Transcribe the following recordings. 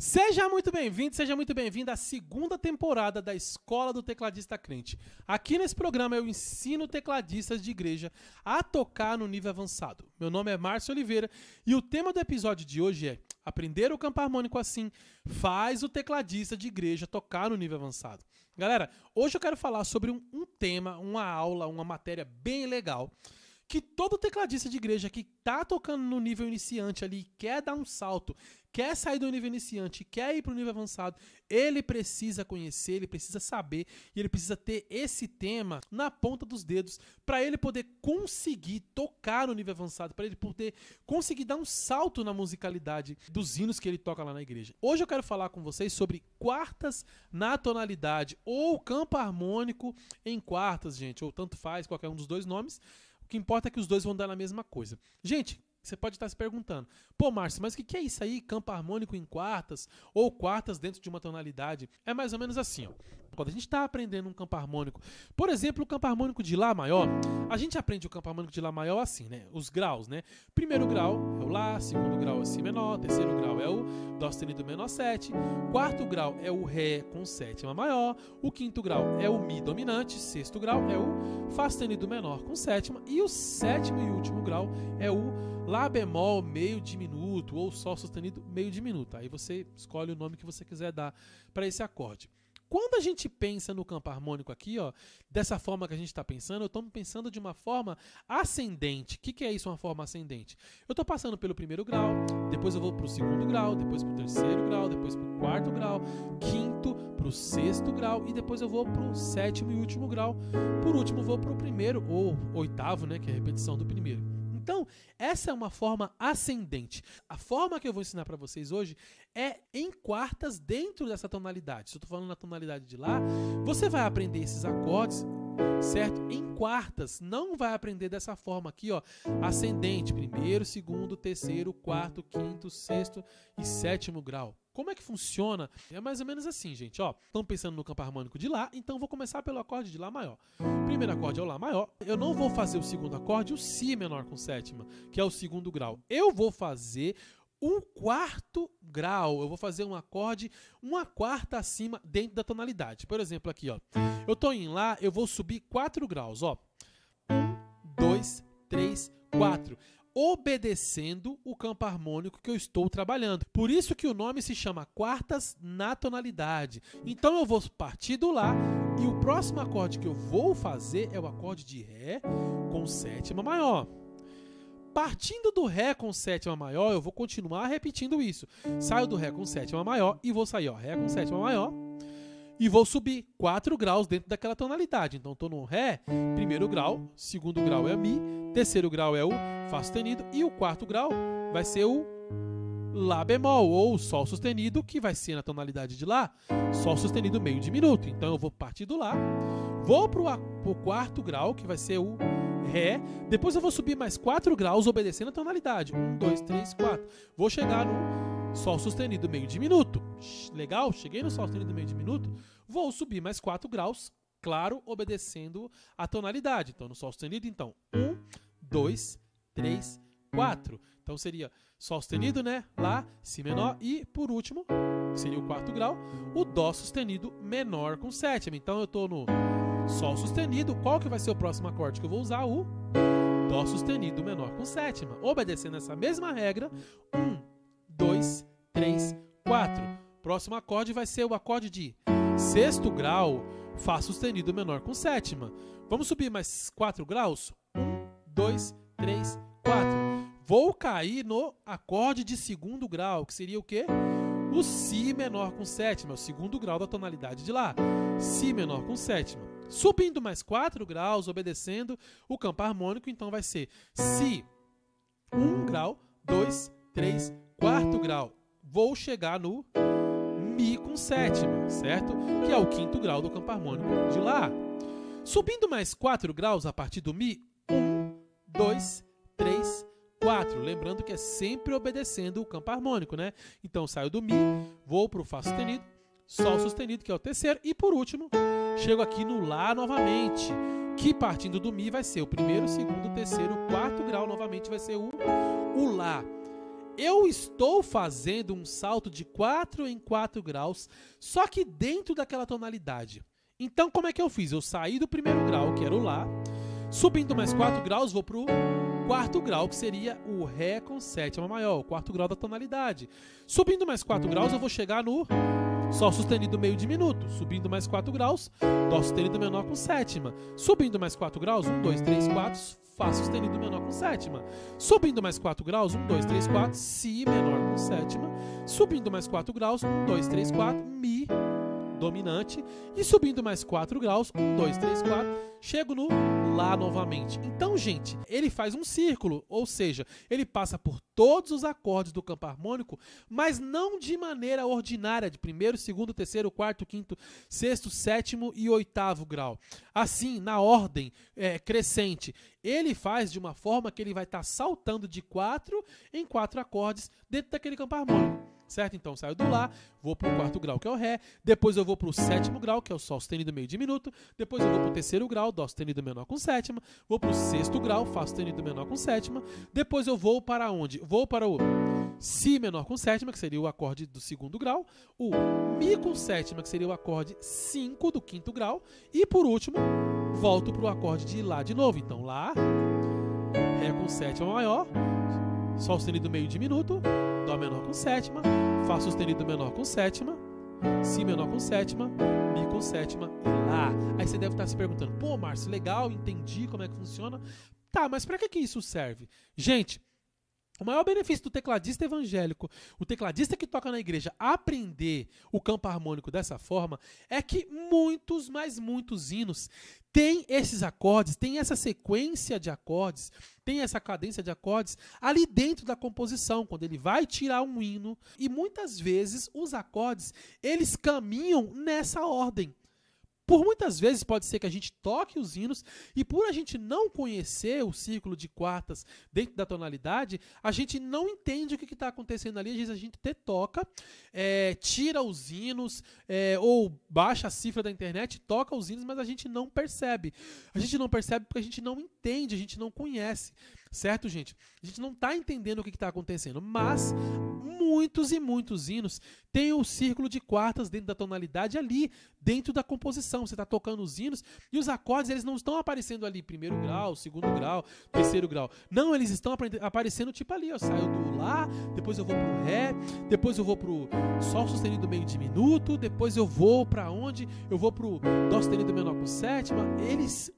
Seja muito bem-vindo, seja muito bem-vinda à segunda temporada da Escola do Tecladista Crente. Aqui nesse programa eu ensino tecladistas de igreja a tocar no nível avançado. Meu nome é Márcio Oliveira e o tema do episódio de hoje é aprender o campo harmônico assim faz o tecladista de igreja tocar no nível avançado. Galera, hoje eu quero falar sobre um tema, uma aula, uma matéria bem legal que todo tecladista de igreja que tá tocando no nível iniciante ali, quer dar um salto, quer sair do nível iniciante, quer ir para o nível avançado, ele precisa conhecer, ele precisa saber e ele precisa ter esse tema na ponta dos dedos para ele poder conseguir tocar no nível avançado, para ele poder conseguir dar um salto na musicalidade dos hinos que ele toca lá na igreja. Hoje eu quero falar com vocês sobre quartas na tonalidade ou campo harmônico em quartas, gente, ou tanto faz, qualquer um dos dois nomes. O que importa é que os dois vão dar na mesma coisa. Gente, você pode estar se perguntando, pô, Márcio, mas o que é isso aí? Campo harmônico em quartas ou quartas dentro de uma tonalidade? É mais ou menos assim, ó. Quando a gente está aprendendo um campo harmônico, por exemplo, o campo harmônico de Lá maior, a gente aprende o campo harmônico de Lá maior assim, né? Os graus, né? Primeiro grau é o Lá, segundo grau é o Si menor, terceiro grau é o Dó sustenido menor 7, quarto grau é o Ré com sétima maior, o quinto grau é o Mi dominante, sexto grau é o Fá sustenido menor com sétima e o sétimo e último grau é o Lá bemol meio diminuto ou Sol sustenido meio diminuto. Aí você escolhe o nome que você quiser dar para esse acorde. Quando a gente pensa no campo harmônico aqui, ó, dessa forma que a gente está pensando, eu estou pensando de uma forma ascendente. O que é isso, uma forma ascendente? Eu estou passando pelo primeiro grau, depois eu vou para o segundo grau, depois para o terceiro grau, depois para o quarto grau, quinto, para o sexto grau e depois eu vou para o sétimo e último grau. Por último, vou para o primeiro ou oitavo, né, que é a repetição do primeiro. Então, essa é uma forma ascendente. A forma que eu vou ensinar para vocês hoje é em quartas dentro dessa tonalidade. Se eu estou falando na tonalidade de Lá, você vai aprender esses acordes, certo? Em quartas, não vai aprender dessa forma aqui, ó, ascendente, primeiro, segundo, terceiro, quarto, quinto, sexto e sétimo grau. Como é que funciona? É mais ou menos assim, gente, ó. Estão pensando no campo harmônico de Lá, então vou começar pelo acorde de Lá maior. Primeiro acorde é o Lá maior. Eu não vou fazer o segundo acorde, o Si menor com sétima, que é o segundo grau. Eu vou fazer um quarto grau. Eu vou fazer um acorde, uma quarta acima dentro da tonalidade. Por exemplo, aqui, ó. Eu tô em Lá, eu vou subir 4 graus, ó. 1, 2, 3, 4. Obedecendo o campo harmônico que eu estou trabalhando. Por isso que o nome se chama quartas na tonalidade. Então eu vou partir do Lá e o próximo acorde que eu vou fazer é o acorde de Ré com sétima maior. Partindo do Ré com sétima maior, eu vou continuar repetindo isso. Saio do Ré com sétima maior e vou sair, ó, Ré com sétima maior. E vou subir 4 graus dentro daquela tonalidade. Então, estou no Ré, primeiro grau, segundo grau é o Mi, terceiro grau é o Fá sustenido e o quarto grau vai ser o Lá bemol ou Sol sustenido, que vai ser na tonalidade de Lá, Sol sustenido meio diminuto. Então, eu vou partir do Lá, vou para o quarto grau, que vai ser o Ré, depois eu vou subir mais 4 graus obedecendo a tonalidade. 1, 2, 3, 4. Vou chegar no Sol sustenido meio diminuto. Legal? Cheguei no Sol sustenido meio diminuto. Vou subir mais 4 graus, claro, obedecendo a tonalidade. Então, no Sol sustenido, então, 1, 2, 3, 4. Então, seria Sol sustenido, né? Lá, Si menor e, por último, seria o quarto grau, o Dó sustenido menor com sétima. Então, eu estou no Sol sustenido. Qual que vai ser o próximo acorde que eu vou usar? O Dó sustenido menor com sétima. Obedecendo essa mesma regra, 1, 2, 3, 4. Próximo acorde vai ser o acorde de sexto grau, Fá sustenido menor com sétima. Vamos subir mais 4 graus? 1, 2, 3, 4. Vou cair no acorde de segundo grau, que seria o quê? O Si menor com sétima, o segundo grau da tonalidade de Lá. Si menor com sétima. Subindo mais 4 graus, obedecendo o campo harmônico, então vai ser Si, 1 grau, 2, 3, quarto grau. Vou chegar no Mi com sétima, certo? Que é o quinto grau do campo harmônico de Lá. Subindo mais 4 graus a partir do Mi, 1, 2, 3, 4. Lembrando que é sempre obedecendo o campo harmônico, né? Então, saio do Mi, vou para o Fá sustenido, Sol sustenido, que é o terceiro, e por último, chego aqui no Lá novamente, que partindo do Mi vai ser o primeiro, segundo, terceiro, quarto grau, novamente vai ser o Lá. eu estou fazendo um salto de 4 em 4 graus, só que dentro daquela tonalidade. Então, como é que eu fiz? Eu saí do primeiro grau, que era o Lá, subindo mais 4 graus, vou pro quarto grau, que seria o Ré com sétima maior, o quarto grau da tonalidade. Subindo mais 4 graus, eu vou chegar no Sol sustenido meio diminuto. Subindo mais 4 graus, Dó sustenido menor com sétima. Subindo mais 4 graus, 1, 2, 3, 4, Fá sustenido menor com sétima. Subindo mais 4 graus, 1, 2, 3, 4, Si menor com sétima. Subindo mais 4 graus, 1, 2, 3, 4, Mi dominante. E subindo mais 4 graus, 1, 2, 3, 4, chego no Lá novamente. Então, gente, ele faz um círculo, ou seja, ele passa por todos os acordes do campo harmônico, mas não de maneira ordinária, de primeiro, segundo, terceiro, quarto, quinto, sexto, sétimo e oitavo grau. Assim, na ordem crescente. Ele faz de uma forma que ele vai estar saltando de 4 em 4 acordes dentro daquele campo harmônico. Certo? Então, saio do Lá, vou para o quarto grau, que é o Ré, depois eu vou para o sétimo grau, que é o Sol sustenido meio diminuto, depois eu vou para o terceiro grau, Dó sustenido menor com sétima, vou para o sexto grau, Fá sustenido menor com sétima, depois eu vou para onde? Vou para o Si menor com sétima, que seria o acorde do segundo grau, o Mi com sétima, que seria o acorde 5 do quinto grau, e por último, volto para o acorde de Lá de novo. Então, Lá, Ré com sétima maior, Sol sustenido meio diminuto, Dó menor com sétima, Fá sustenido menor com sétima, Si menor com sétima, Mi com sétima e Lá. Aí você deve estar se perguntando, pô, Márcio, legal, entendi como é que funciona. Tá, mas para que isso serve? Gente, o maior benefício do tecladista evangélico, o tecladista que toca na igreja, aprender o campo harmônico dessa forma, é que muitos, mas muitos hinos têm esses acordes, têm essa sequência de acordes, tem essa cadência de acordes ali dentro da composição, quando ele vai tirar um hino. E muitas vezes os acordes, eles caminham nessa ordem. Por muitas vezes pode ser que a gente toque os hinos e por a gente não conhecer o círculo de quartas dentro da tonalidade, a gente não entende o que está acontecendo ali. Às vezes a gente até toca, tira os hinos ou baixa a cifra da internet, toca os hinos, mas a gente não percebe. A gente não percebe porque a gente não entende, a gente não conhece. Certo, gente? A gente não está entendendo o que está acontecendo, mas muitos e muitos hinos têm o círculo de quartas dentro da tonalidade ali, dentro da composição. Você está tocando os hinos e os acordes eles não estão aparecendo ali, primeiro grau, segundo grau, terceiro grau. Não, eles estão aparecendo tipo ali, eu saio do Lá, depois eu vou pro Ré, depois eu vou pro Sol sustenido meio diminuto, depois eu vou para onde? Eu vou pro Dó sustenido menor com sétima.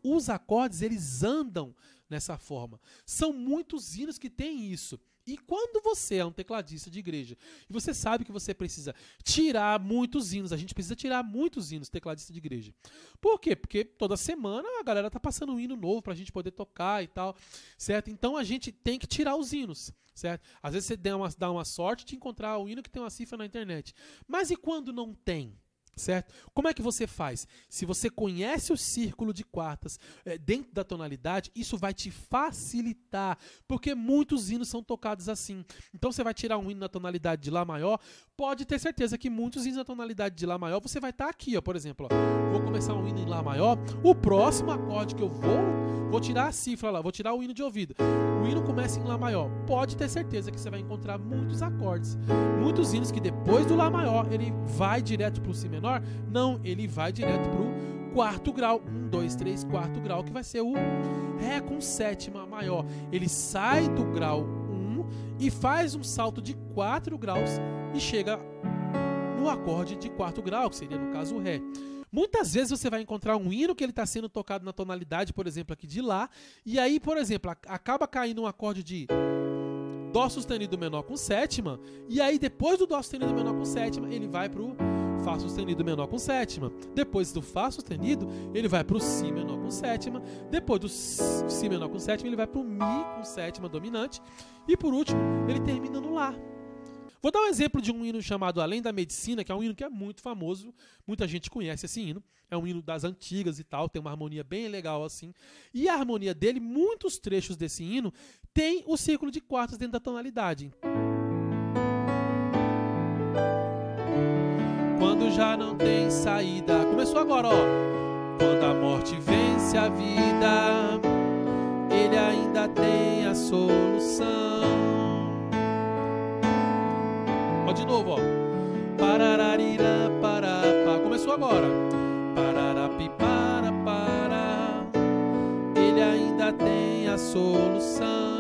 Os acordes, eles andam nessa forma. São muitos hinos que têm isso. E quando você é um tecladista de igreja e você sabe que você precisa tirar muitos hinos, a gente precisa tirar muitos hinos, tecladista de igreja. Por quê? Porque toda semana a galera tá passando um hino novo pra gente poder tocar e tal, certo? Então a gente tem que tirar os hinos, certo? Às vezes você dá uma sorte de encontrar um hino que tem uma cifra na internet. Mas e quando não tem? Certo? Como é que você faz? Se você conhece o círculo de quartas dentro da tonalidade, isso vai te facilitar, porque muitos hinos são tocados assim. Então você vai tirar um hino na tonalidade de Lá maior, pode ter certeza que muitos hinos na tonalidade de Lá maior, você vai estar aqui, ó, por exemplo, ó, vou começar um hino em Lá maior, o próximo acorde que eu vou tirar a cifra lá, vou tirar o hino de ouvido. O hino começa em Lá maior. Pode ter certeza que você vai encontrar muitos acordes, muitos hinos que depois do Lá maior, ele vai direto para o Si menor. Não, ele vai direto para o quarto grau. 1, 2, 3, quarto grau, que vai ser o Ré com sétima maior. Ele sai do grau 1 e faz um salto de 4 graus e chega no acorde de quarto grau, que seria, no caso, o Ré. Muitas vezes você vai encontrar um hino que ele está sendo tocado na tonalidade, por exemplo, aqui de Lá, e aí, por exemplo, acaba caindo um acorde de Dó sustenido menor com sétima, e aí depois do Dó sustenido menor com sétima, ele vai para o Fá sustenido menor com sétima. Depois do Fá sustenido, ele vai para o Si menor com sétima. Depois do Si menor com sétima, ele vai para o Mi com sétima dominante. E por último, ele termina no Lá. Vou dar um exemplo de um hino chamado Além da Medicina, que é um hino que é muito famoso, muita gente conhece esse hino, é um hino das antigas e tal, tem uma harmonia bem legal assim, e a harmonia dele, muitos trechos desse hino, tem o círculo de quartas dentro da tonalidade. Quando já não tem saída, começou agora, ó. Quando a morte vence a vida, ele ainda tem a solução. de novo, ó. Parararira, parapá. Começou agora. Pararapi, para. Ele ainda tem a solução.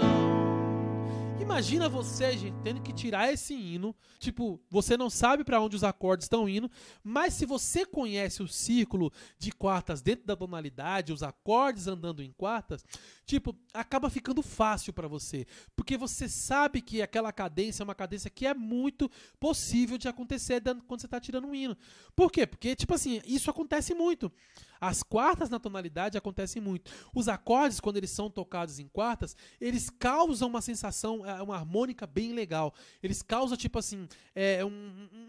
Imagina você, gente, tendo que tirar esse hino. Tipo, você não sabe para onde os acordes estão indo, mas se você conhece o círculo de quartas dentro da tonalidade, os acordes andando em quartas, tipo, acaba ficando fácil para você, porque você sabe que aquela cadência é uma cadência que é muito possível de acontecer quando você está tirando um hino. Por quê? Porque, tipo assim, isso acontece muito. As quartas na tonalidade acontecem muito. Os acordes, quando eles são tocados em quartas, eles causam uma sensação, uma harmônica bem legal. Eles causam, tipo assim,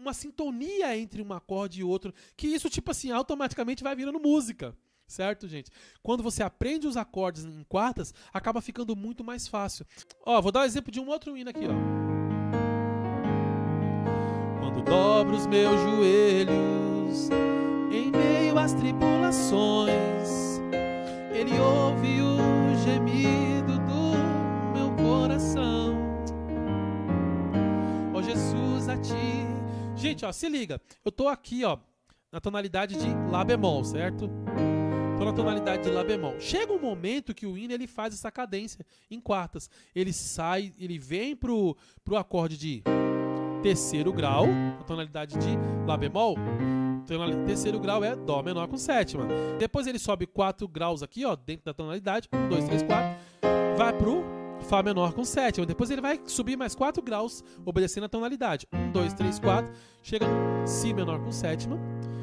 uma sintonia entre um acorde e outro, que isso, tipo assim, automaticamente vai virando música. Certo, gente? Quando você aprende os acordes em quartas, acaba ficando muito mais fácil. Ó, vou dar um exemplo de um outro hino aqui, ó. Quando dobro os meus joelhos em meio às tribulações, Ele ouve o gemido do meu coração. Ó Jesus, a Ti. Gente, ó, se liga. Eu tô aqui, ó, na tonalidade de Lá bemol, certo? Tô na tonalidade de Lá bemol. Chega um momento que o hino ele faz essa cadência em quartas. Ele sai, ele vem pro acorde de terceiro grau, a tonalidade de Lá bemol. Terceiro grau é Dó menor com sétima. Depois ele sobe 4 graus aqui, ó, dentro da tonalidade. 1, 2, 3, 4. Vai pro Fá menor com sétima. Depois ele vai subir mais 4 graus, obedecendo a tonalidade. 1, 2, 3, 4. Chega no Si menor com sétima.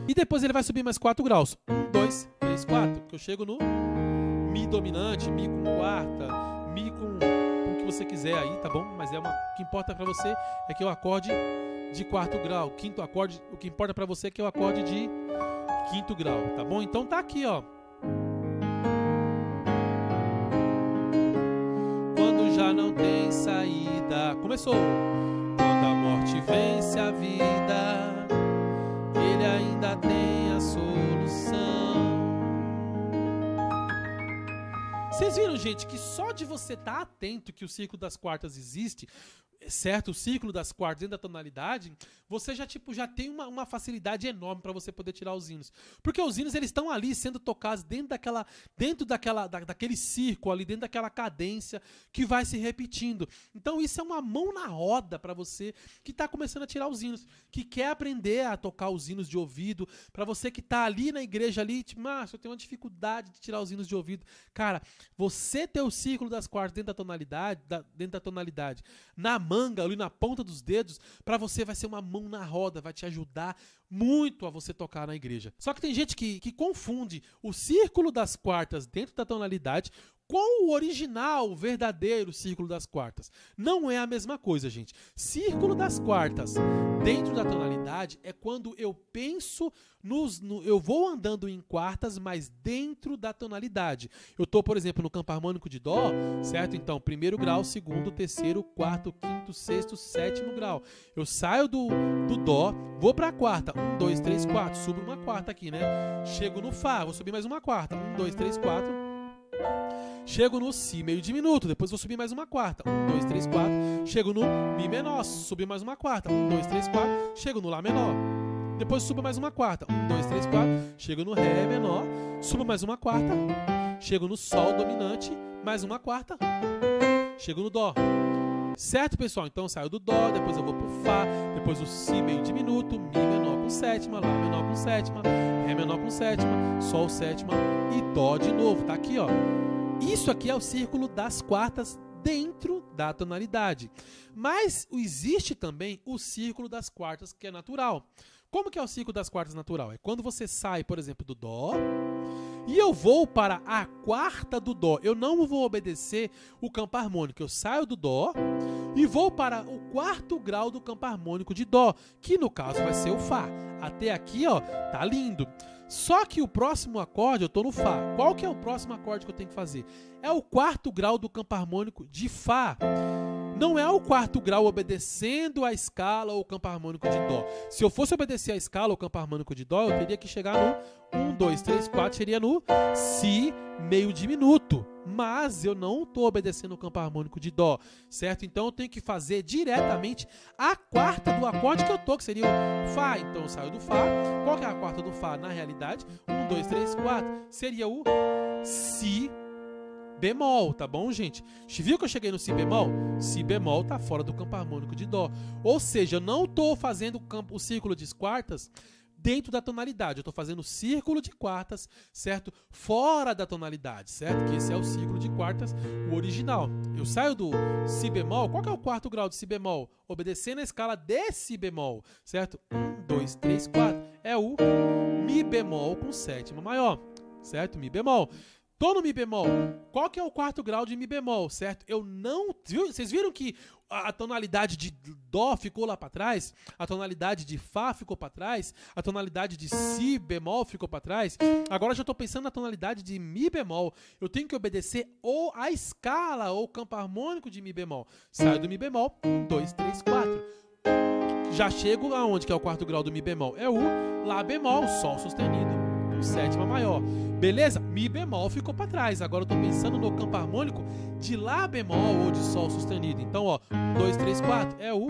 E depois ele vai subir mais 4 graus. 1, 2, 3, 4. Que eu chego no Mi dominante, Mi com quarta, Mi com o que você quiser aí, tá bom? Mas o que importa pra você é que é o acorde de quarto grau. Quinto acorde, o que importa pra você é que é o acorde de quinto grau, tá bom? Então tá aqui, ó. Quando já não tem saída. Começou. Quando a morte vence a vida, Ele ainda tem a solução. Vocês viram, gente, que só de você estar atento que o círculo das quartas existe, certo? O círculo das quartas dentro da tonalidade, você já tem uma facilidade enorme para você poder tirar os hinos. Porque os hinos, eles estão ali sendo tocados dentro daquele círculo ali, dentro daquela cadência que vai se repetindo. Então isso é uma mão na roda para você que está começando a tirar os hinos, que quer aprender a tocar os hinos de ouvido, para você que está ali na igreja ali, tipo, eu tenho uma dificuldade de tirar os hinos de ouvido. Cara, você ter o círculo das quartas dentro da tonalidade, na manga, ali na ponta dos dedos, para você vai ser uma mão na roda, vai te ajudar muito a você tocar na igreja. Só que tem gente que confunde o círculo das quartas dentro da tonalidade com o original, o verdadeiro círculo das quartas. Não é a mesma coisa, gente. Círculo das quartas dentro da tonalidade é quando eu penso eu vou andando em quartas, mas dentro da tonalidade. Eu tô, por exemplo, no campo harmônico de Dó, certo? Então, primeiro grau, segundo, terceiro, quarto, quinto, sexto, sétimo grau. Eu saio do Dó, vou pra quarta. 1, 2, 3, 4. Subo uma quarta aqui, né? Chego no Fá, vou subir mais uma quarta. 1, 2, 3, 4. Chego no Si meio diminuto, depois vou subir mais uma quarta. 1, 2, 3, 4. Chego no Mi menor, subir mais uma quarta. 1, 2, 3, 4. Chego no Lá menor. Depois subo mais uma quarta. 1, 2, 3, 4. Chego no Ré menor, subo mais uma quarta. Chego no Sol dominante, mais uma quarta. Chego no Dó. Certo, pessoal? Então eu saio do Dó, depois eu vou pro Fá, depois o Si meio diminuto, Mi menor com sétima, Lá menor com sétima, Ré menor com sétima, Sol sétima e Dó de novo. Tá aqui, ó. Isso aqui é o círculo das quartas dentro da tonalidade. Mas existe também o círculo das quartas que é natural. Como que é o círculo das quartas natural? É quando você sai, por exemplo, do Dó e eu vou para a quarta do Dó. Eu não vou obedecer o campo harmônico. Eu saio do Dó e vou para o quarto grau do campo harmônico de Dó, que no caso vai ser o Fá. Até aqui, ó, tá lindo. Só que o próximo acorde, eu tô no Fá. Qual que é o próximo acorde que eu tenho que fazer? É o quarto grau do campo harmônico de Fá. não é o quarto grau obedecendo a escala ou o campo harmônico de Dó. Se eu fosse obedecer a escala ou o campo harmônico de Dó, eu teria que chegar no 1, 2, 3, 4, seria no Si meio diminuto. Mas eu não estou obedecendo o campo harmônico de Dó, certo? Então eu tenho que fazer diretamente a quarta do acorde que eu tô, que seria o Fá. Então eu saio do Fá. Qual que é a quarta do Fá na realidade? 1, 2, 3, 4. Seria o Si bemol, tá bom, gente? Viu que eu cheguei no Si bemol? Si bemol tá fora do campo harmônico de Dó. Ou seja, eu não estou fazendo o círculo de quartas dentro da tonalidade. Eu estou fazendo o círculo de quartas, certo? Fora da tonalidade, certo? Que esse é o círculo de quartas, o original. Eu saio do Si bemol. Qual que é o quarto grau de Si bemol? Obedecendo a escala de Si bemol, certo? 1, 2, 3, 4. É o Mi bemol com sétima maior, certo? Mi bemol. Tô no Mi bemol. Qual que é o quarto grau de Mi bemol, certo? Eu não... Vocês viram que a tonalidade de Dó ficou lá para trás? A tonalidade de Fá ficou para trás? A tonalidade de Si bemol ficou para trás? Agora eu já estou pensando na tonalidade de Mi bemol. Eu tenho que obedecer ou a escala ou o campo harmônico de Mi bemol. Saio do Mi bemol. 1, 2, 3, 4. Já chego aonde que é o quarto grau do Mi bemol? É o Lá bemol, Sol sustenido, com sétima maior. Beleza? Mi bemol ficou para trás. Agora eu estou pensando no campo harmônico de Lá bemol ou de Sol sustenido. Então, ó, 1, 2, 3, 4 é o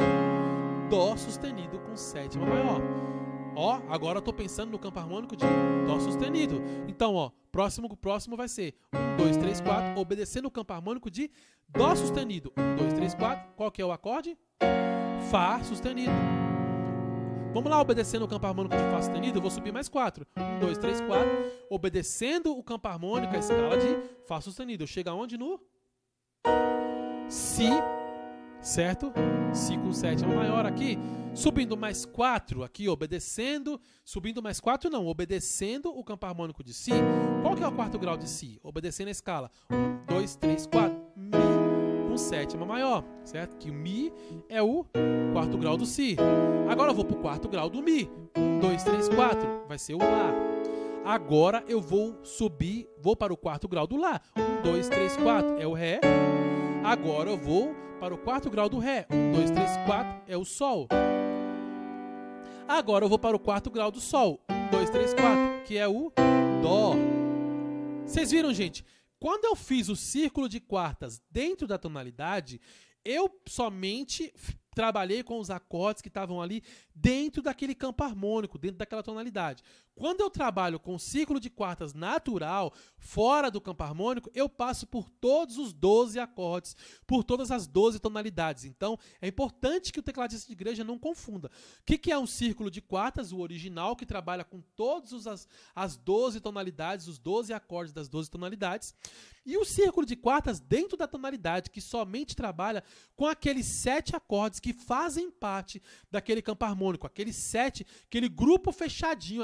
Dó sustenido com sétima maior. Ó, agora eu estou pensando no campo harmônico de Dó sustenido. Então, ó, próximo vai ser 1, 2, 3, 4, obedecendo o campo harmônico de Dó sustenido. 1, 2, 3, 4. Qual que é o acorde? Fá sustenido. Vamos lá, obedecendo o campo harmônico de Fá sustenido, eu vou subir mais 4. 1, 2, 3, 4. Obedecendo o campo harmônico, a escala de Fá sustenido. Eu chego aonde? No Si, certo? Si com sétima maior aqui. Subindo mais 4 aqui, obedecendo. Subindo mais 4 não, obedecendo o campo harmônico de Si. Qual que é o quarto grau de Si? Obedecendo a escala. 1, 2, 3, 4. Mi com sétima maior, certo? Que o Mi é o quarto grau do Si. Agora eu vou para o quarto grau do Mi. 1, 2, 3, 4. Vai ser o Lá. Agora eu vou subir, vou para o quarto grau do Lá. 1, 2, 3, 4 é o Ré. Agora eu vou para o quarto grau do Ré. 1, 2, 3, 4 é o Sol. Agora eu vou para o quarto grau do Sol. 1, 2, 3, 4, que é o Dó. Vocês viram, gente? Quando eu fiz o círculo de quartas dentro da tonalidade, eu somente trabalhei com os acordes que estavam ali dentro daquele campo harmônico, dentro daquela tonalidade. Quando eu trabalho com o círculo de quartas natural, fora do campo harmônico, eu passo por todos os 12 acordes, por todas as 12 tonalidades. Então, é importante que o tecladista de igreja não confunda. O que é um círculo de quartas? O original, que trabalha com todas as 12 tonalidades, os 12 acordes das 12 tonalidades. E o círculo de quartas dentro da tonalidade, que somente trabalha com aqueles 7 acordes que fazem parte daquele campo harmônico, aqueles 7, aquele grupo fechadinho,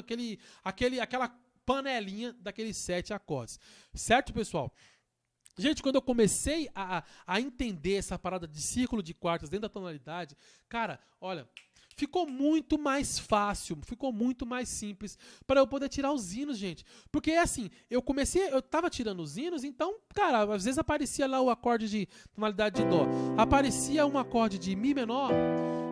aquela panelinha daqueles 7 acordes. Certo, pessoal? Gente, quando eu comecei a entender essa parada de círculo de quartas dentro da tonalidade, cara, olha, ficou muito mais fácil, ficou muito mais simples para eu poder tirar os hinos, gente. Porque assim, eu tava tirando os hinos, então, cara, às vezes aparecia lá o acorde de tonalidade de Dó. Aparecia um acorde de Mi menor.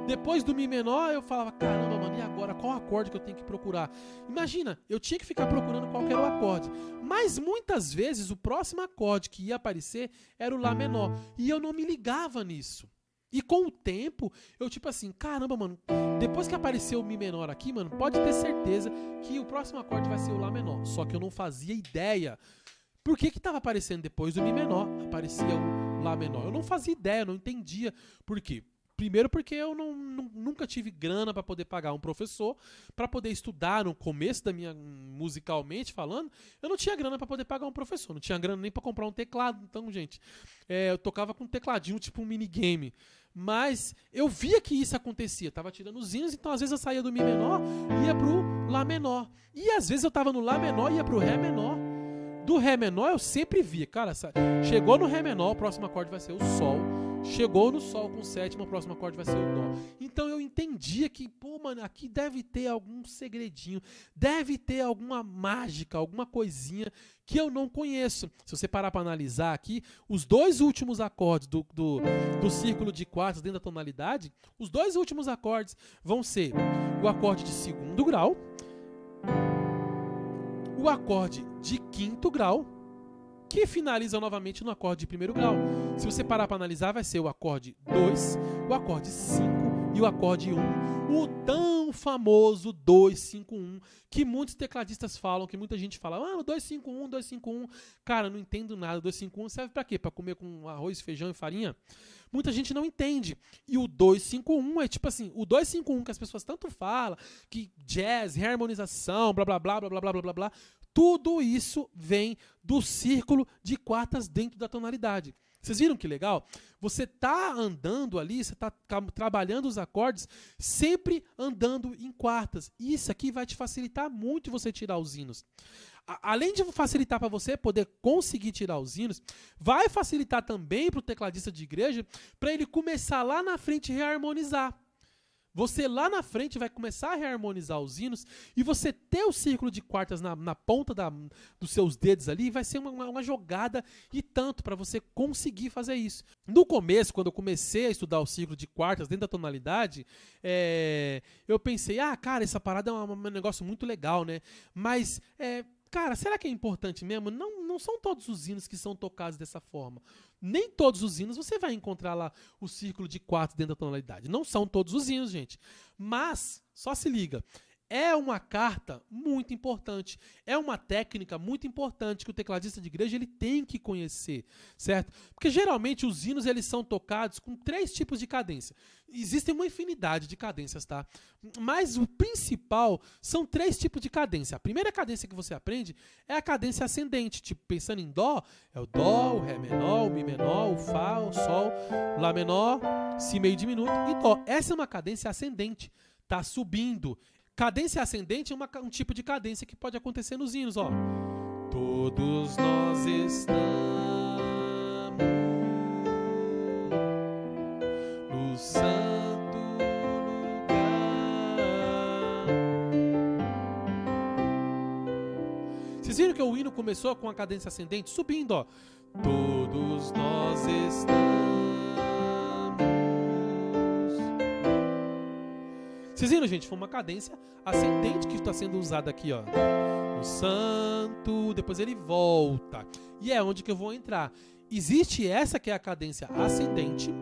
Depois do Mi menor, eu falava, caramba, mano, e agora? Qual acorde que eu tenho que procurar? Imagina, eu tinha que ficar procurando qual que era o acorde. Mas muitas vezes o próximo acorde que ia aparecer era o Lá menor. E eu não me ligava nisso. E com o tempo, eu tipo assim, caramba, mano, depois que apareceu o Mi menor aqui, mano, pode ter certeza que o próximo acorde vai ser o Lá menor. Só que eu não fazia ideia. Por que estava aparecendo depois do Mi menor? Aparecia o Lá menor. Eu não fazia ideia, eu não entendia. Por quê? Primeiro porque eu nunca tive grana para poder pagar um professor, para poder estudar no começo da minha, musicalmente falando, eu não tinha grana para poder pagar um professor, não tinha grana nem para comprar um teclado. Então, gente, eu tocava com um tecladinho, tipo um minigame. Mas eu via que isso acontecia, tava tirando os hinos, então às vezes eu saía do Mi menor e ia pro Lá menor. E às vezes eu tava no Lá menor e ia pro Ré menor. Do Ré menor eu sempre via, cara, chegou no Ré menor, o próximo acorde vai ser o Sol. Chegou no Sol com sétima, o próximo acorde vai ser o Dó. Então eu entendia que, pô, mano, aqui deve ter algum segredinho, deve ter alguma mágica, alguma coisinha que eu não conheço. Se você parar para analisar aqui, os dois últimos acordes do círculo de quartas dentro da tonalidade, os dois últimos acordes vão ser o acorde de segundo grau, o acorde de quinto grau, que finaliza novamente no acorde de primeiro grau. Se você parar para analisar, vai ser o acorde 2, o acorde 5 e o acorde 1. O tão famoso 2-5-1, que muitos tecladistas falam, que muita gente fala, 2-5-1, 2-5-1. Cara, não entendo nada. 2-5-1 serve para quê? Para comer com arroz, feijão e farinha? Muita gente não entende. E o 2-5-1 é tipo assim, o 2-5-1 que as pessoas tanto falam, que jazz, reharmonização, blá blá blá blá blá blá blá blá blá. Tudo isso vem do círculo de quartas dentro da tonalidade. Vocês viram que legal? Você está andando ali, você está trabalhando os acordes, sempre andando em quartas. Isso aqui vai te facilitar muito você tirar os hinos. Além de facilitar para você poder conseguir tirar os hinos, vai facilitar também para o tecladista de igreja, para ele começar lá na frente a reharmonizar. Você lá na frente vai começar a reharmonizar os hinos e você ter o círculo de quartas na ponta dos seus dedos ali vai ser uma jogada e tanto para você conseguir fazer isso. No começo, quando eu comecei a estudar o círculo de quartas dentro da tonalidade, eu pensei, cara, essa parada é um negócio muito legal, né? Mas, cara, será que é importante mesmo? Não são todos os hinos que são tocados dessa forma. Nem todos os hinos você vai encontrar lá o círculo de quartas dentro da tonalidade. Não são todos os hinos, gente. Mas, só se liga, é uma carta muito importante. É uma técnica muito importante que o tecladista de igreja ele tem que conhecer, certo? Porque geralmente os hinos eles são tocados com 3 tipos de cadência. Existem uma infinidade de cadências, tá? Mas o principal são 3 tipos de cadência. A primeira cadência que você aprende é a cadência ascendente. Tipo, pensando em Dó, é o Dó, o Ré menor, o Mi menor, o Fá, o Sol, Lá menor, Si meio diminuto e Dó. Essa é uma cadência ascendente. Tá subindo. Cadência ascendente é um tipo de cadência que pode acontecer nos hinos, ó. Todos nós estamos no santo lugar. Vocês viram que o hino começou com a cadência ascendente subindo, ó. Todos nós estamos. Vocês viram, gente? Foi uma cadência ascendente que está sendo usada aqui, ó. O santo, depois ele volta. E é onde que eu vou entrar. Existe essa que é a cadência ascendente.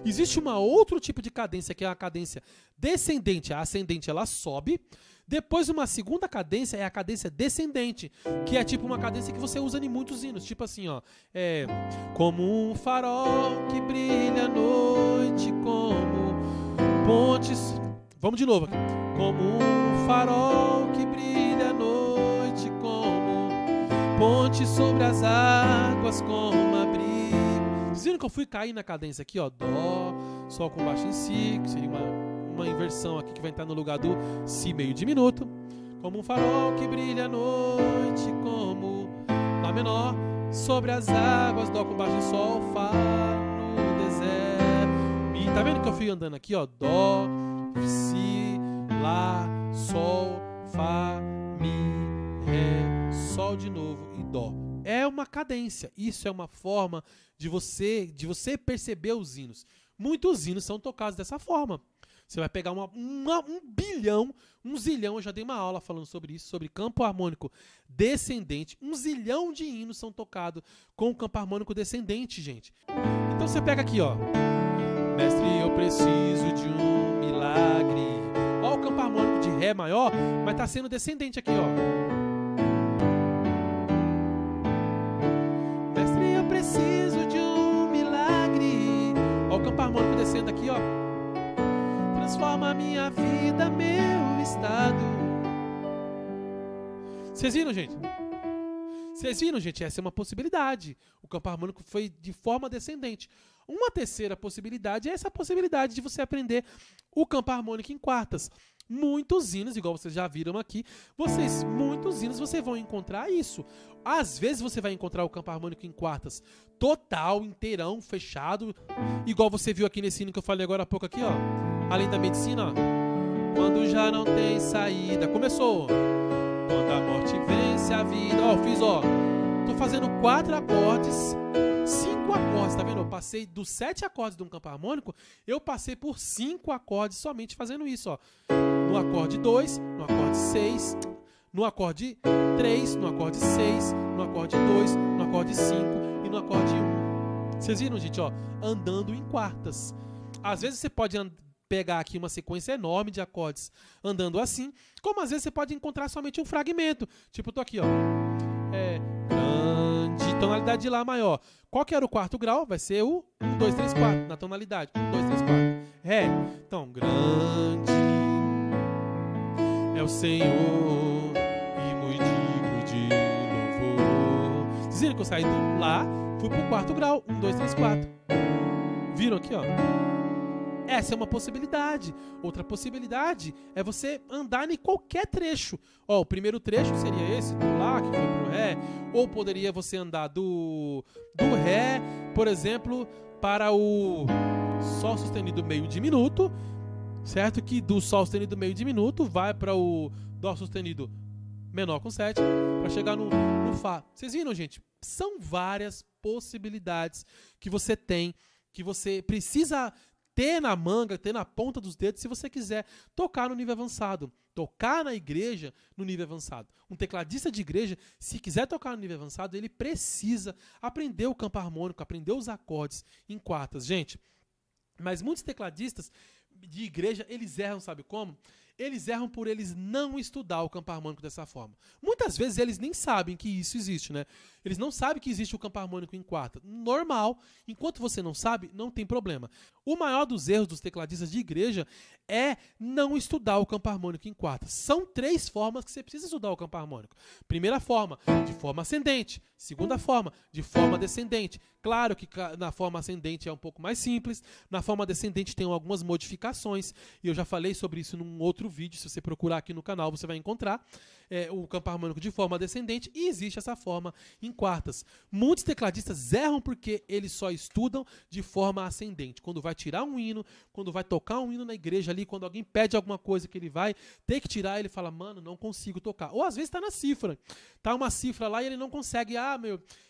Existe uma outro tipo de cadência que é a cadência descendente. A ascendente ela sobe. Depois uma segunda cadência é a cadência descendente, que é tipo uma cadência que você usa em muitos hinos. Tipo assim, ó. Como um farol que brilha à noite, como pontes... Vamos de novo aqui. Como um farol que brilha à noite, como ponte sobre as águas, como abrigo. Vocês viram que eu fui cair na cadência aqui, ó. Dó, Sol com baixo em Si, que seria uma inversão aqui que vai entrar no lugar do Si meio diminuto. Como um farol que brilha à noite, como Lá menor, sobre as águas, Dó com baixo em Sol, Fá no deserto, Mi. Tá vendo que eu fui andando aqui, ó. Dó, Si, Lá, Sol, Fá, Mi, Ré, Sol de novo e Dó. É uma cadência. Isso é uma forma de você perceber os hinos. Muitos hinos são tocados dessa forma. Você vai pegar um bilhão, um zilhão, eu já dei uma aula falando sobre isso, sobre campo harmônico descendente. 1 zilhão de hinos são tocados com o campo harmônico descendente, gente. Então você pega aqui, ó. Mestre, eu preciso de um milagre. Ó, o campo harmônico de Ré maior, mas tá sendo descendente aqui, ó. Mestre, eu preciso de um milagre. Ó, o campo harmônico descendo aqui, ó. Transforma a minha vida, meu estado. Vocês viram, gente? Vocês viram, gente? Essa é uma possibilidade. O campo harmônico foi de forma descendente. Uma terceira possibilidade é essa possibilidade de você aprender o campo harmônico em quartas. muitos hinos, igual vocês já viram aqui, muitos hinos vocês vão encontrar isso. Às vezes você vai encontrar o campo harmônico em quartas total, inteirão, fechado, igual você viu aqui nesse hino que eu falei agora há pouco aqui, ó. Além da medicina, ó. Quando já não tem saída. Começou. Quando a morte vence a vida. Ó, fiz, ó. Tô fazendo 4 acordes, 5 acordes, tá vendo? Eu passei dos 7 acordes de um campo harmônico, eu passei por 5 acordes somente fazendo isso, ó. No acorde 2, no acorde 6, no acorde 3, no acorde 6, no acorde 2, no acorde 5 e no acorde 1. Vocês viram, gente, ó? Andando em quartas. Às vezes você pode pegar aqui uma sequência enorme de acordes andando assim, como às vezes você pode encontrar somente um fragmento. Tipo, eu tô aqui, ó. Grande, tonalidade de Lá maior. Qual que era o quarto grau? Vai ser o 1, 2, 3, 4, na tonalidade. 1, 2, 3, 4. Ré. Então, grande é o Senhor e muito digno de louvor. Vocês viram que eu saí do Lá, fui pro quarto grau. 1, 2, 3, 4. Viram aqui, ó? Essa é uma possibilidade. Outra possibilidade é você andar em qualquer trecho. Ó, o primeiro trecho seria esse, do Lá, que foi pro Ré. Ou poderia você andar do Ré, por exemplo, para o Sol sustenido meio diminuto, certo? Que do Sol sustenido meio diminuto vai para o Dó sustenido menor com sétima, para chegar no Fá. Vocês viram, gente? São várias possibilidades que você tem, que você precisa ter na manga, ter na ponta dos dedos, se você quiser tocar no nível avançado, tocar na igreja no nível avançado. Um tecladista de igreja, se quiser tocar no nível avançado, ele precisa aprender o campo harmônico, aprender os acordes em quartas. Gente, mas muitos tecladistas de igreja, eles erram, sabe como? Eles erram por eles não estudar o campo harmônico dessa forma. Muitas vezes eles nem sabem que isso existe, né? Eles não sabem que existe o campo harmônico em quarta. Normal. Enquanto você não sabe, não tem problema. O maior dos erros dos tecladistas de igreja é não estudar o campo harmônico em quarta. São 3 formas que você precisa estudar o campo harmônico. Primeira forma, de forma ascendente. Segunda forma, de forma descendente. Claro que na forma ascendente é um pouco mais simples. Na forma descendente tem algumas modificações. E eu já falei sobre isso num outro vídeo. Se você procurar aqui no canal, você vai encontrar o campo harmônico de forma descendente. E existe essa forma em quartas. Muitos tecladistas erram porque eles só estudam de forma ascendente. Quando vai tirar um hino, quando vai tocar um hino na igreja ali, quando alguém pede alguma coisa que ele vai ter que tirar, ele fala, mano, não consigo tocar. Ou às vezes tá na cifra. Tá uma cifra lá e ele não consegue.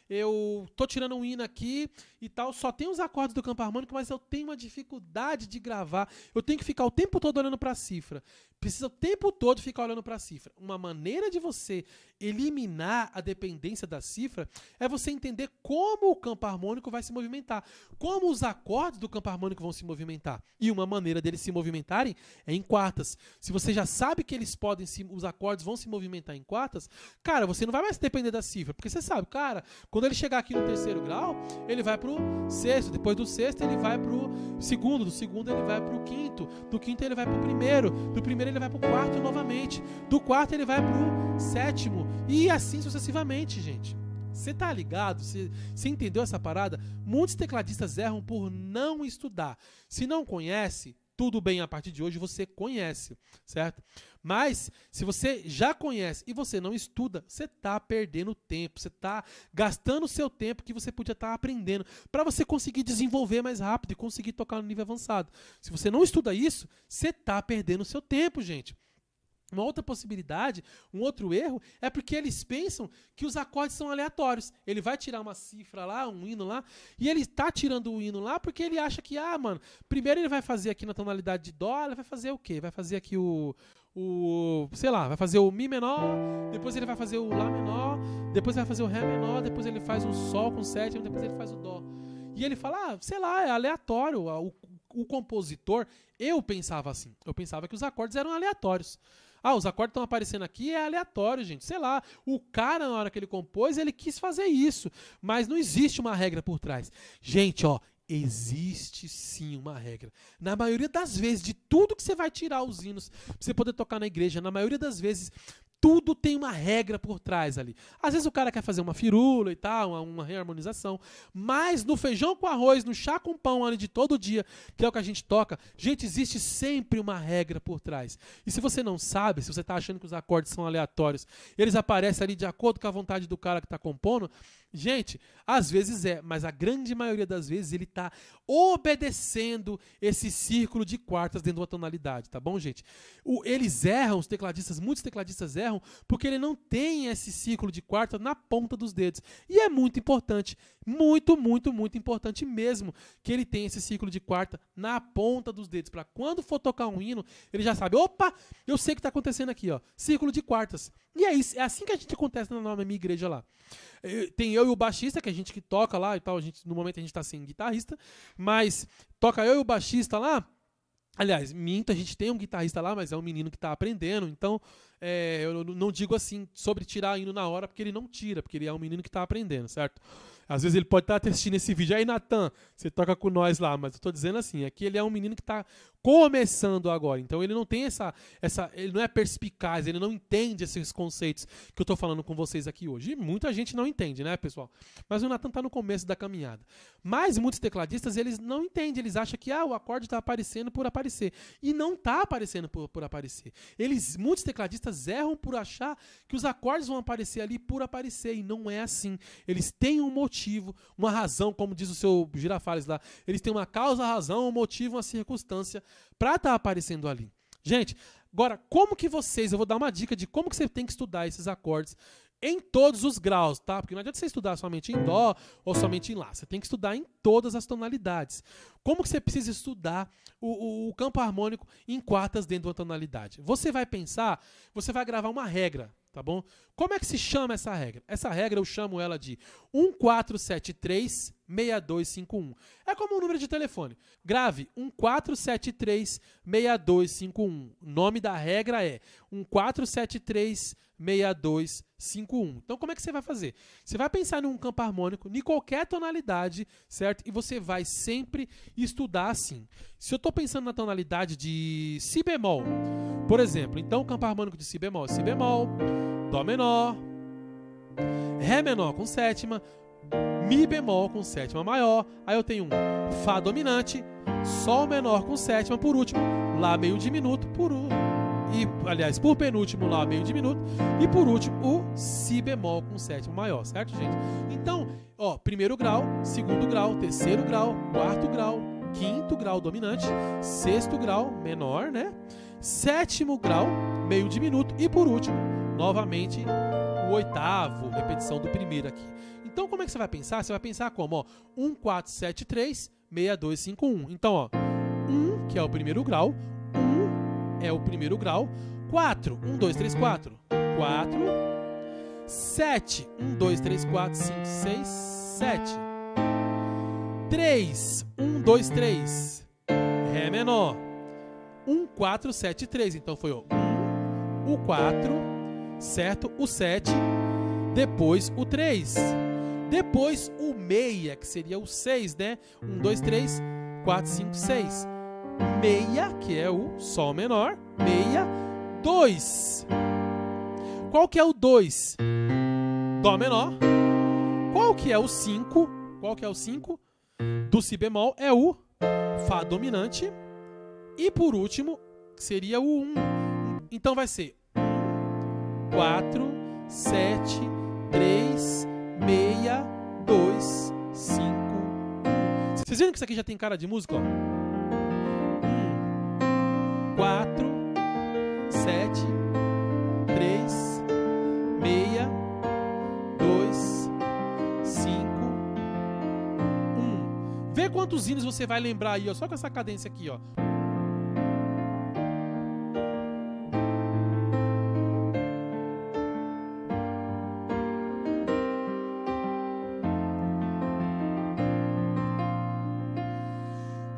Eu tô tirando um hino aqui e tal, só tem os acordes do campo harmônico, mas eu tenho uma dificuldade de gravar. Eu tenho que ficar o tempo todo olhando para a cifra. Precisa o tempo todo ficar olhando para a cifra. Uma maneira de você eliminar a dependência da cifra é você entender como o campo harmônico vai se movimentar, como os acordes do campo harmônico vão se movimentar. E uma maneira deles se movimentarem é em quartas. Se você já sabe que eles podem os acordes vão se movimentar em quartas, cara, você não vai mais depender da cifra, porque você sabe, cara, quando ele chegar aqui no terceiro grau, ele vai pro sexto, depois do sexto ele vai pro segundo, do segundo ele vai pro quinto, do quinto ele vai pro primeiro, do primeiro ele vai pro quarto novamente, do quarto ele vai pro sétimo, e assim sucessivamente, gente. Você tá ligado? Você entendeu essa parada? Muitos tecladistas erram por não estudar. Se não conhece, tudo bem, a partir de hoje você conhece, certo? Mas, se você já conhece e você não estuda, você está perdendo tempo, você está gastando o seu tempo que você podia estar aprendendo para você conseguir desenvolver mais rápido e conseguir tocar no nível avançado. Se você não estuda isso, você está perdendo o seu tempo, gente. Uma outra possibilidade, um outro erro, é porque eles pensam que os acordes são aleatórios. Ele vai tirar uma cifra lá, um hino lá, e ele está tirando o hino lá porque ele acha que, primeiro ele vai fazer aqui na tonalidade de Dó, ele vai fazer o quê? Vai fazer aqui sei lá, vai fazer o Mi menor, depois ele vai fazer o Lá menor, depois vai fazer o Ré menor, depois ele faz o Sol com sétima, depois ele faz o Dó. E ele fala, sei lá, é aleatório. O compositor, eu pensava assim, eu pensava que os acordes eram aleatórios. Os acordes estão aparecendo aqui, é aleatório, gente. Sei lá, o cara, na hora que ele compôs, ele quis fazer isso. Mas não existe uma regra por trás. Gente, existe sim uma regra. Na maioria das vezes, de tudo que você vai tirar os hinos pra você poder tocar na igreja, na maioria das vezes, Tudo tem uma regra por trás ali. Às vezes o cara quer fazer uma firula e tal, uma reharmonização, mas no feijão com arroz, no chá com pão ali de todo dia, que é o que a gente toca, gente, existe sempre uma regra por trás. E se você não sabe, se você está achando que os acordes são aleatórios, eles aparecem ali de acordo com a vontade do cara que está compondo, gente, às vezes mas a grande maioria das vezes ele está obedecendo esse círculo de quartas dentro de uma tonalidade, tá bom, gente? Eles erram, os tecladistas, muitos tecladistas erram, porque ele não tem esse círculo de quarta na ponta dos dedos. E é muito importante, muito, muito, muito importante mesmo que ele tenha esse círculo de quarta na ponta dos dedos, para quando for tocar um hino, ele já sabe, opa, eu sei o que está acontecendo aqui, ó, círculo de quartas. E é isso, é assim que a gente acontece na minha igreja lá. Tem eu e o baixista, que a gente que toca lá e tal, no momento a gente tá sem guitarrista, mas toca eu e o baixista lá. Aliás, minto, a gente tem um guitarrista lá, mas é um menino que tá aprendendo, então eu não digo assim sobre tirar hino na hora, porque ele não tira, porque ele é um menino que tá aprendendo, certo? Às vezes ele pode estar assistindo esse vídeo. Aí, Natan, você toca com nós lá, mas eu tô dizendo assim, é que ele é um menino que tá começando agora, então ele não tem ele não é perspicaz, ele não entende esses conceitos que eu tô falando com vocês aqui hoje. E muita gente não entende, né, pessoal? Mas o Natan tá no começo da caminhada. Mas muitos tecladistas, eles não entendem, eles acham que o acorde tá aparecendo por aparecer. E não tá aparecendo por aparecer. Muitos tecladistas erram por achar que os acordes vão aparecer ali por aparecer, e não é assim. Eles têm um motivo, uma razão, como diz o seu Girafales lá. Eles têm uma causa, razão, um motivo, uma circunstância para estar aparecendo ali. Gente, agora, eu vou dar uma dica de como que você tem que estudar esses acordes em todos os graus, tá? Porque não adianta você estudar somente em dó ou somente em lá. Você tem que estudar em todas as tonalidades. Como que você precisa estudar o campo harmônico em quartas dentro de uma tonalidade? Você vai gravar uma regra, tá bom? Como é que se chama essa regra? Essa regra eu chamo ela de 1473-6251. É como um número de telefone. Grave 1473-6251. O nome da regra é 1473-6251. Então, como é que você vai fazer? Você vai pensar num campo harmônico, em qualquer tonalidade, certo? E você vai sempre estudar assim. Se eu estou pensando na tonalidade de si bemol, por exemplo, então o campo harmônico de si bemol, dó menor, ré menor com sétima, mi bemol com sétima maior, aí eu tenho um fá dominante, sol menor com sétima, por último, lá meio diminuto, por penúltimo, lá meio diminuto, e por último, o si bemol com sétima maior, certo, gente? Então, primeiro grau, segundo grau, terceiro grau, quarto grau, quinto grau dominante, sexto grau menor, né? Sétimo grau, meio diminuto, e por último, novamente, o oitavo, repetição do primeiro aqui. Então, como é que você vai pensar? Você vai pensar como? 1, 4, 7, 3, 6, 2, 5, 1. Então, 1, que é o primeiro grau, 1 é o primeiro grau, 4, 1, 2, 3, 4, 4, 7, 1, 2, 3, 4, 5, 6, 7, 3, 1, 2, 3, ré menor, 1, 4, 7, 3. Então foi o 1, o 4, certo? O 7, depois o 3, depois o meia, que seria o 6, né? 1, 2, 3, 4, 5, 6. Meia, que é o sol menor, meia, 2. Qual que é o 2? Dó menor. Qual que é o 5? Qual que é o 5? Do si bemol é o fá dominante. E por último, seria o 1. Então vai ser 1, 4, 7, 3, 6, 2, 5, 1. Vocês viram que isso aqui já tem cara de música? 1, 4, 7, 3, 6, 2, 5, 1. Vê quantos hinos você vai lembrar aí, só com essa cadência aqui, ó.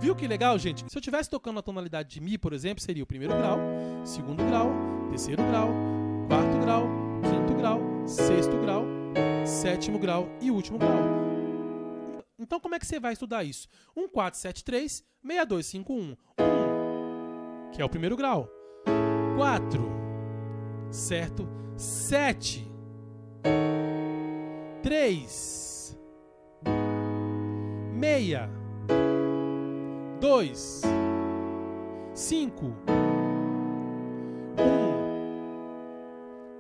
Viu que legal, gente? Se eu estivesse tocando na tonalidade de Mi, por exemplo, seria o primeiro grau, segundo grau, terceiro grau, quarto grau, quinto grau, sexto grau, sétimo grau e último grau. Então, como é que você vai estudar isso? 1, 4, 7, 3, 6, 2, 5, 1. 1, que é o primeiro grau. 4, certo? 7, 3, meia, 2, 5, 1,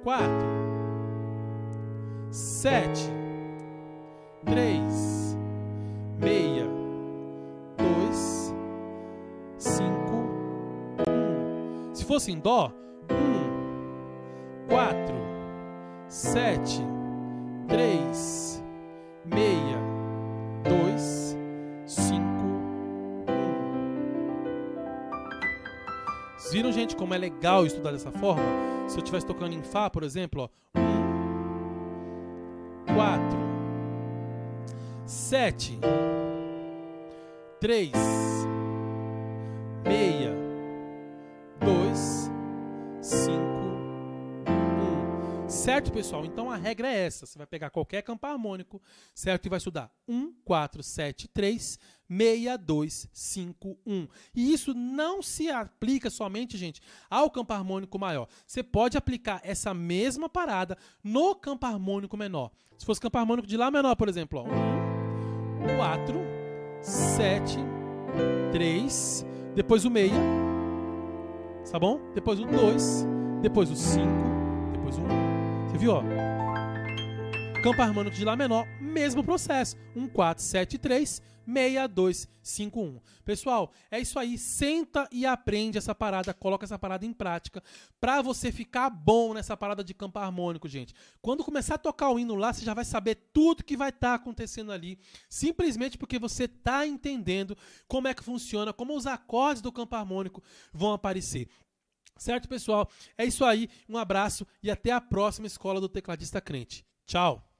4, 7, 3, meia, 2, 5, 1. Se fosse em dó, 1, 4, 7, 3, meia, 2, 5, 1. Vocês viram, gente, como é legal estudar dessa forma? Se eu estivesse tocando em Fá, por exemplo, ó, 1, 4, 7, 3, meia, 2, 5, 1. Certo, pessoal? Então a regra é essa. Você vai pegar qualquer campo harmônico, certo? E vai estudar 1, 4, 7, 3, meia, 2, 5, 1. E isso não se aplica somente, gente, ao campo harmônico maior. Você pode aplicar essa mesma parada no campo harmônico menor. Se fosse campo harmônico de Lá menor, por exemplo, ó, 1, 4, 7, 3, depois o meia, tá bom? Depois o 2, depois o 5, depois o 1. Você viu, ó? Campo harmônico de Lá menor, mesmo processo. 1, 4, 7, 3, meia, 2, 5, 1. Pessoal, é isso aí. Senta e aprende essa parada, coloca essa parada em prática pra você ficar bom nessa parada de campo harmônico, gente. Quando começar a tocar o hino lá, você já vai saber tudo que vai estar acontecendo ali, simplesmente porque você tá entendendo como é que funciona, como os acordes do campo harmônico vão aparecer. Certo, pessoal? É isso aí. Um abraço e até a próxima Escola do Tecladista Crente. Tchau!